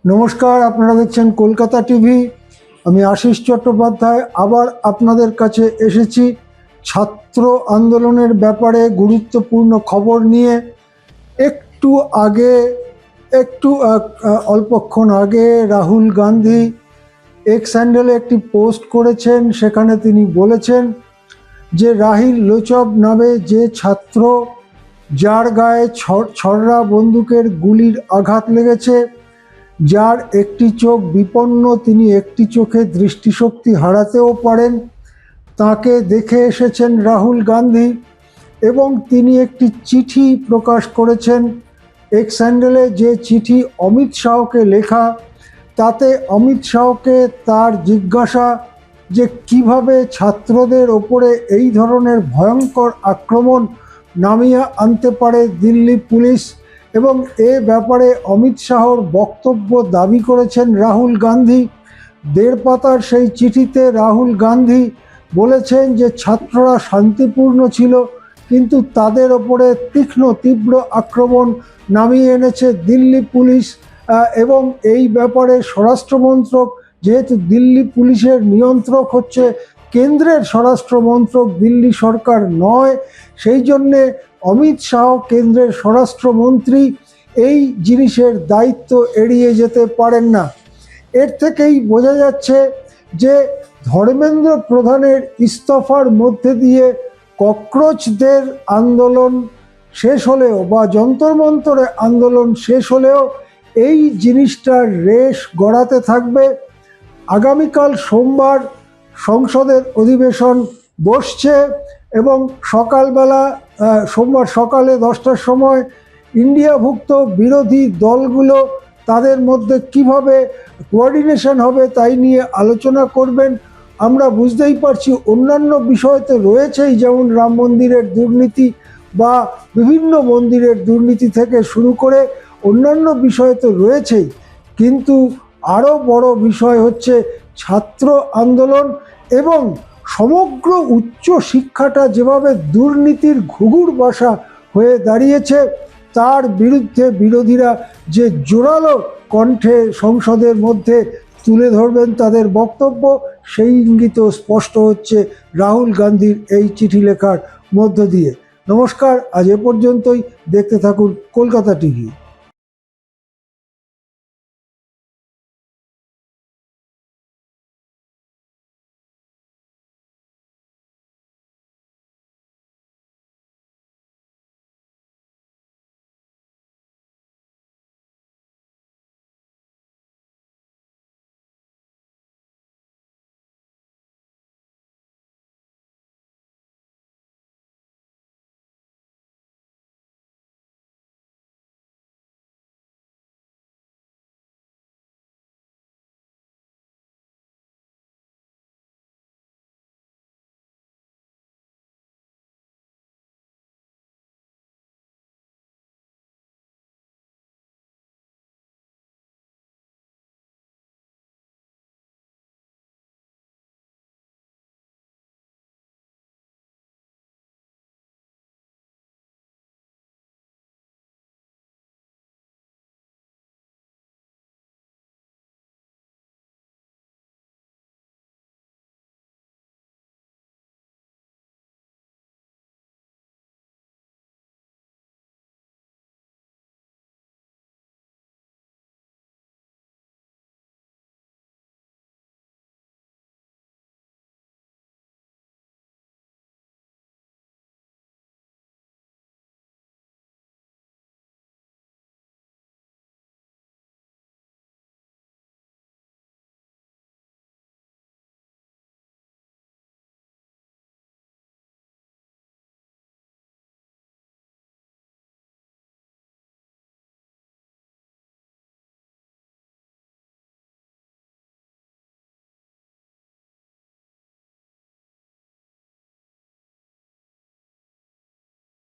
নমস্কার, আপনারা দেখছেন কলকাতা টিভি। আমি আশিস চট্টোপাধ্যায় আবার আপনাদের কাছে এসেছি ছাত্র আন্দোলনের ব্যাপারে গুরুত্বপূর্ণ খবর নিয়ে। একটু আগে অল্পক্ষণ আগে রাহুল গান্ধী এক্স হ্যান্ডেলে একটি পোস্ট করেছেন। সেখানে তিনি বলেছেন যে রাহিল লোচব নামে যে ছাত্র, যার গায়ে ছড়রা বন্দুকের গুলির আঘাত লেগেছে, যার একটি চোখ বিপন্ন, তিনি একটি চোখে দৃষ্টিশক্তি হারাতেও পারেন, তাকে দেখে এসেছেন রাহুল গান্ধী। এবং তিনি একটি চিঠি প্রকাশ করেছেন এক্স হ্যান্ডেলে, যে চিঠি অমিত শাহকে লেখা। তাতে অমিত শাহকে তার জিজ্ঞাসা যে কিভাবে ছাত্রদের ওপরে এই ধরনের ভয়ঙ্কর আক্রমণ নামিয়ে আনতে পারে দিল্লি পুলিশ, এবং এ ব্যাপারে অমিত শাহর বক্তব্য দাবি করেছেন রাহুল গান্ধী। 1.5 পাতার সেই চিঠিতে রাহুল গান্ধী বলেছেন যে ছাত্ররা শান্তিপূর্ণ ছিল, কিন্তু তাদের ওপরে তীব্র আক্রমণ নামিয়ে এনেছে দিল্লি পুলিশ। এবং এই ব্যাপারে স্বরাষ্ট্রমন্ত্রক, যেহেতু দিল্লি পুলিশের নিয়ন্ত্রক হচ্ছে কেন্দ্রের স্বরাষ্ট্রমন্ত্রক, দিল্লি সরকার নয়, সেই জন্যে অমিত শাহ কেন্দ্রের স্বরাষ্ট্রমন্ত্রী এই জিনিসের দায়িত্ব এড়িয়ে যেতে পারেন না। এর থেকেই বোঝা যাচ্ছে যে ধর্মেন্দ্র প্রধানের ইস্তফার মধ্যে দিয়ে ককরোচদের আন্দোলন শেষ হলেও, বা যন্তর মন্তরে আন্দোলন শেষ হলেও, এই জিনিসটার রেশ গড়াতে থাকবে। আগামীকাল সোমবার সংসদের অধিবেশন বসছে এবং সকালবেলা, সোমবার সকালে 10টার সময় ইন্ডিয়াভুক্ত বিরোধী দলগুলো তাদের মধ্যে কিভাবে কোঅর্ডিনেশন হবে তাই নিয়ে আলোচনা করবেন। আমরা বুঝতেই পারছি অন্যান্য বিষয় তো রয়েছেই, যেমন রাম মন্দিরের দুর্নীতি বা বিভিন্ন মন্দিরের দুর্নীতি থেকে শুরু করে অন্যান্য বিষয় তো রয়েছেই, কিন্তু আরও বড় বিষয় হচ্ছে ছাত্র আন্দোলন এবং সমগ্র উচ্চ শিক্ষাটা যেভাবে দুর্নীতির ঘুঘুর বাসা হয়ে দাঁড়িয়েছে, তার বিরুদ্ধে বিরোধীরা যে জোরালো কণ্ঠে সংসদের মধ্যে তুলে ধরবেন তাদের বক্তব্য, সেই ইঙ্গিত স্পষ্ট হচ্ছে রাহুল গান্ধীর এই চিঠি লেখার মধ্য দিয়ে। নমস্কার, আজ এ পর্যন্তই। দেখতে থাকুন কলকাতা টিভি।